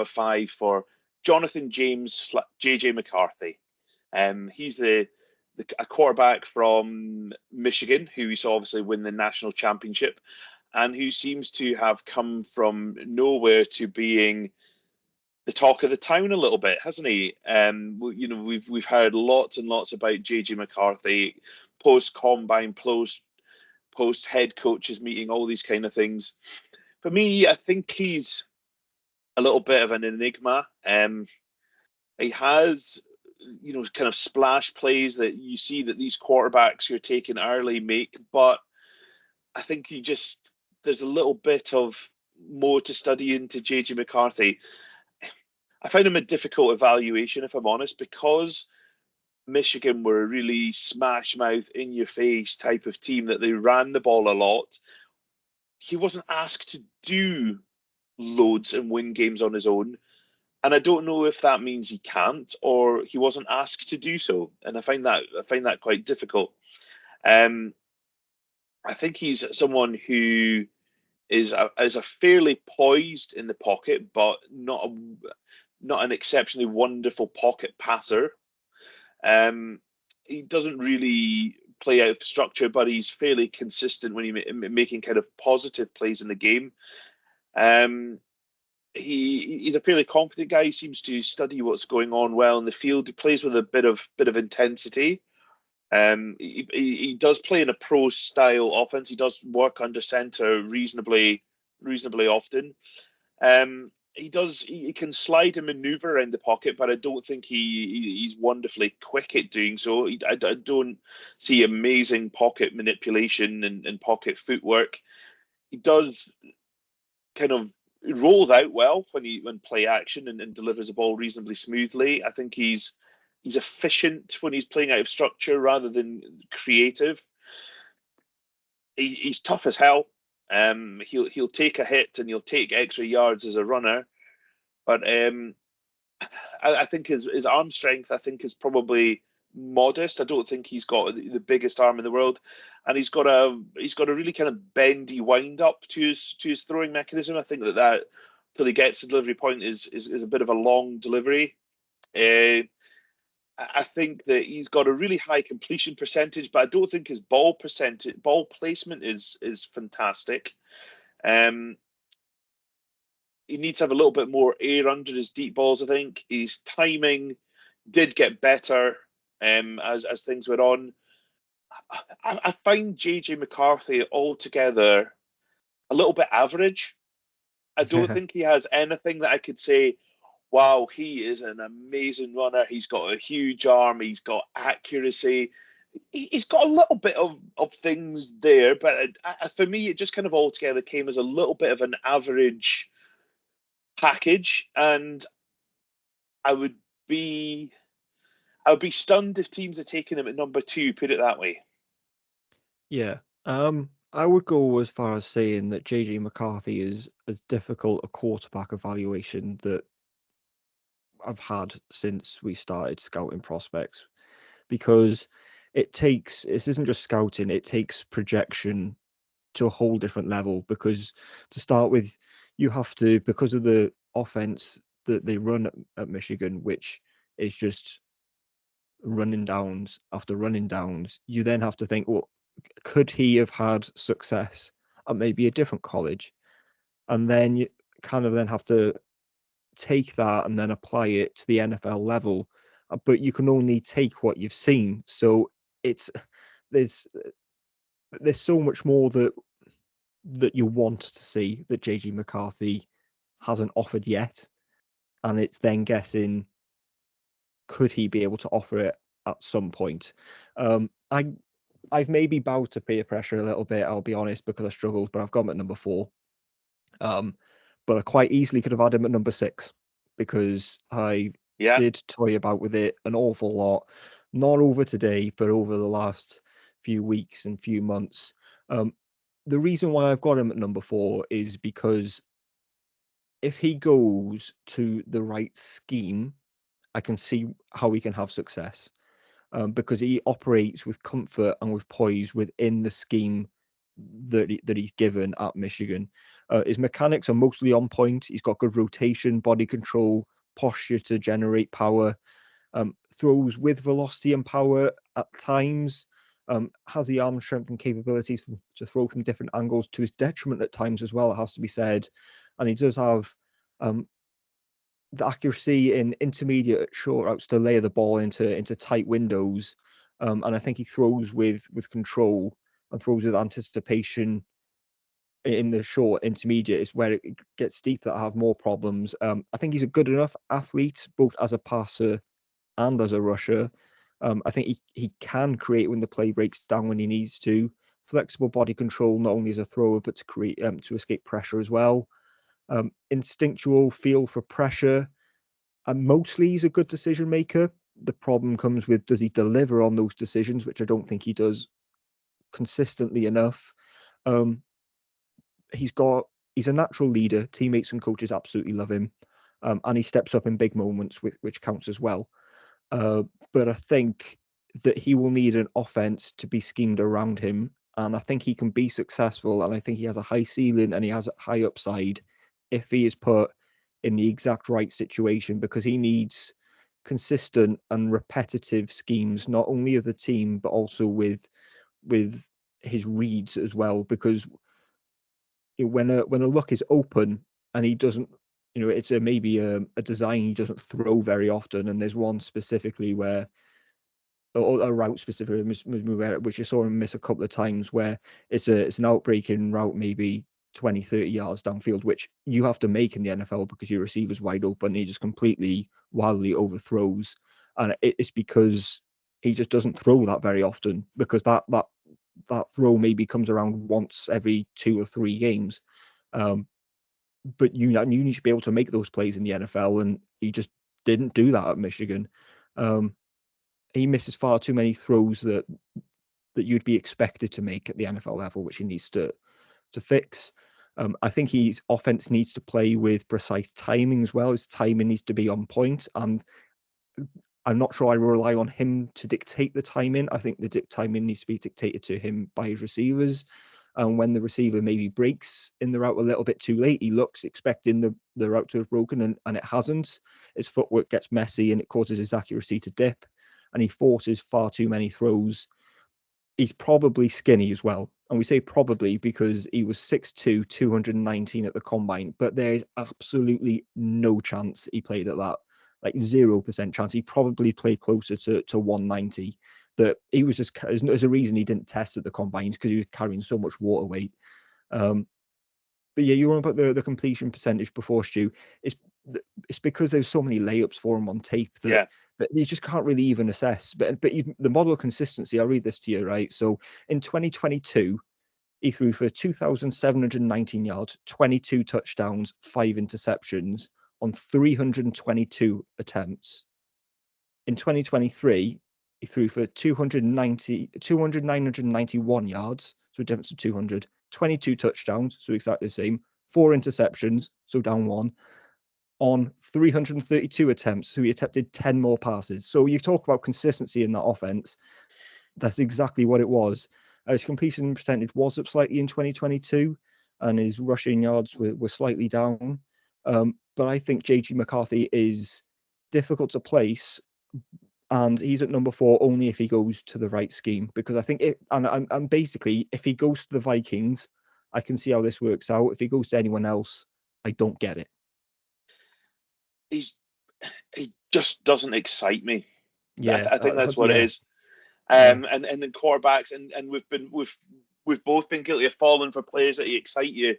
5 for Jonathan James, JJ McCarthy. He's a quarterback from Michigan who we saw obviously win the national championship, and who seems to have come from nowhere to being the talk of the town a little bit, hasn't he? We've heard lots and lots about JJ McCarthy post combine, post head coaches meeting, all these kind of things. For me, I think he's a little bit of an enigma. He has, kind of splash plays that you see that these quarterbacks you're taking early make, but I think there's a little bit of more to study into JJ McCarthy. I find him a difficult evaluation, if I'm honest, because Michigan were a really smash mouth, in your face type of team that they ran the ball a lot. He wasn't asked to do loads and win games on his own. And I don't know if that means he can't or he wasn't asked to do so. And I find that quite difficult. I think he's someone who is a fairly poised in the pocket, but not an exceptionally wonderful pocket passer. He doesn't really play out of structure, but he's fairly consistent when he's making kind of positive plays in the game. He's a fairly confident guy. He seems to study what's going on well in the field. He plays with a bit of intensity. He does play in a pro style offense. He does work under center reasonably often. He can slide and maneuver around the pocket, but I don't think he's wonderfully quick at doing so. I don't see amazing pocket manipulation and pocket footwork. He does kind of roll out well when play action and delivers the ball reasonably smoothly. I think he's efficient when he's playing out of structure rather than creative. He's tough as hell. He'll take a hit and he'll take extra yards as a runner, but I think his arm strength is probably modest. I don't think he's got the biggest arm in the world, and he's got a really kind of bendy wind up to his throwing mechanism. I think that till he gets the delivery point is a bit of a long delivery. I think that he's got a really high completion percentage, but I don't think his ball placement is fantastic. He needs to have a little bit more air under his deep balls. I think his timing did get better as things went on. I find JJ McCarthy altogether a little bit average. I don't think he has anything that I could say, wow, he is an amazing runner. He's got a huge arm. He's got accuracy. He's got a little bit of things there, but for me, it just kind of altogether came as a little bit of an average package, and I would be stunned if teams are taking him at number 2. Put it that way. Yeah, I would go as far as saying that JJ McCarthy is as difficult a quarterback evaluation that I've had since we started scouting prospects, because this isn't just scouting, it takes projection to a whole different level. Because to start with, you have to, because of the offense that they run at Michigan, which is just running downs after running downs, you then have to think, well, could he have had success at maybe a different college? And then you kind of then have to take that and then apply it to the NFL level, but you can only take what you've seen. So there's so much more that you want to see that JJ McCarthy hasn't offered yet, and it's then guessing, could he be able to offer it at some point? I've maybe bowed to peer pressure a little bit, I'll be honest, because I struggled, but I've got him at number 4. But I quite easily could have had him at number 6, because I did toy about with it an awful lot, not over today, but over the last few weeks and few months. The reason why I've got him at number 4 is because if he goes to the right scheme, I can see how he can have success, because he operates with comfort and with poise within the scheme that he's given at Michigan. His mechanics are mostly on point. He's got good rotation, body control, posture to generate power. Throws with velocity and power at times. Has the arm strength and capabilities to throw from different angles to his detriment at times as well, it has to be said. And he does have the accuracy in intermediate short routes to layer the ball into tight windows. And I think he throws with control and throws with anticipation in the short intermediate is where it gets deep that I have more problems. I think he's a good enough athlete, both as a passer and as a rusher. I think he can create when the play breaks down when he needs to. Flexible body control, not only as a thrower, but to create to escape pressure as well. Instinctual feel for pressure. And mostly he's a good decision maker. The problem comes with, does he deliver on those decisions, which I don't think he does consistently enough. He's a natural leader. Teammates and coaches absolutely love him, and he steps up in big moments, which counts as well. But I think that he will need an offense to be schemed around him, and I think he can be successful. And I think he has a high ceiling and he has a high upside if he is put in the exact right situation, because he needs consistent and repetitive schemes, not only of the team but also with his reads as well. Because when a look is open and he doesn't, it's maybe a design he doesn't throw very often, and there's one specifically where, or a route specifically, which you saw him miss a couple of times, where it's an outbreaking route, maybe 20, 30 yards downfield, which you have to make in the NFL because your receiver's wide open. He just completely wildly overthrows, and it's because he just doesn't throw that very often, because that throw maybe comes around once every 2 or 3 games. But you need to be able to make those plays in the NFL, and he just didn't do that at Michigan. He misses far too many throws that you'd be expected to make at the NFL level, which he needs to fix. I think his offense needs to play with precise timing as well. His timing needs to be on point, and I'm not sure I rely on him to dictate the timing. I think the timing needs to be dictated to him by his receivers. And when the receiver maybe breaks in the route a little bit too late, he looks expecting the route to have broken, and it hasn't. His footwork gets messy and it causes his accuracy to dip, and he forces far too many throws. He's probably skinny as well. And we say probably because he was 6'2", 219 at the combine, but there is absolutely no chance he played at that. Like 0% chance. He probably played closer to 190. That he was just, there's a reason he didn't test at the combines, because he was carrying so much water weight. But yeah, you were on about the completion percentage before, Stu. It's because there's so many layups for him on tape that you just can't really even assess. But the model of consistency, I'll read this to you, right? So in 2022, he threw for 2,719 yards, 22 touchdowns, 5 interceptions on 322 attempts. In 2023, he threw for 991 yards, so a difference of 200, 22 touchdowns, so exactly the same, 4 interceptions, so down 1, on 332 attempts, so he attempted 10 more passes. So you talk about consistency in that offense, that's exactly what it was. His completion percentage was up slightly in 2022, and his rushing yards were slightly down. But I think JG McCarthy is difficult to place, and he's at number 4 only if he goes to the right scheme. Because I think and basically, if he goes to the Vikings, I can see how this works out. If he goes to anyone else, I don't get it. He just doesn't excite me. Yeah, I think that's what it is. And then quarterbacks, and we've both been guilty of falling for players that excite you,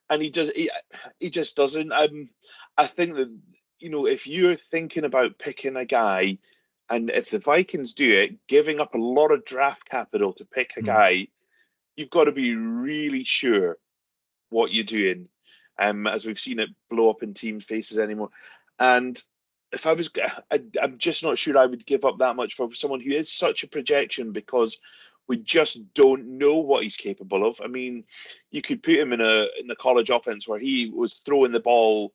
and he just doesn't. I think that, if you're thinking about picking a guy, and if the Vikings do it, giving up a lot of draft capital to pick a guy, you've got to be really sure what you're doing. As we've seen it blow up in teams' faces anymore. And if I'm just not sure I would give up that much for someone who is such a projection, because we just don't know what he's capable of. I mean, you could put him in a college offense where he was throwing the ball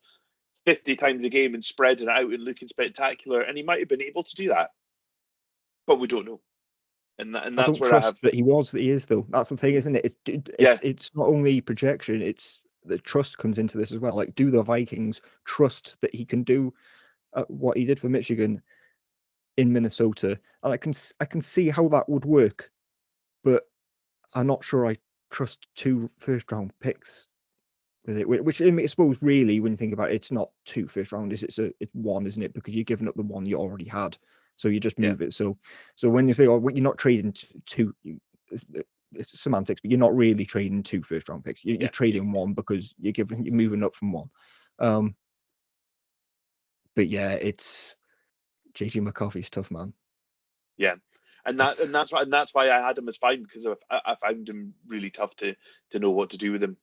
50 times a game and spreading it out and looking spectacular, and he might have been able to do that, but we don't know. and I that's don't where I trust have. that he is, though. That's the thing, isn't it? Yeah, It's not only projection; it's the trust comes into this as well. Like, do the Vikings trust that he can do what he did for Michigan in Minnesota? And I can see how that would work, but I'm not sure I trust 2 first-round picks with it. Which I suppose, really, when you think about it, it's not 2 first-rounders. It's one, isn't it? Because you're giving up the one you already had, so you just yeah, move it. So when you think, oh, you're not trading two. It's semantics, but you're not really trading 2 first-round picks. You're yeah, trading one because you're moving up from one. But yeah, it's JJ McCarthy's tough, man. yeah. And that's why I had him as fine, because I found him really tough to know what to do with him.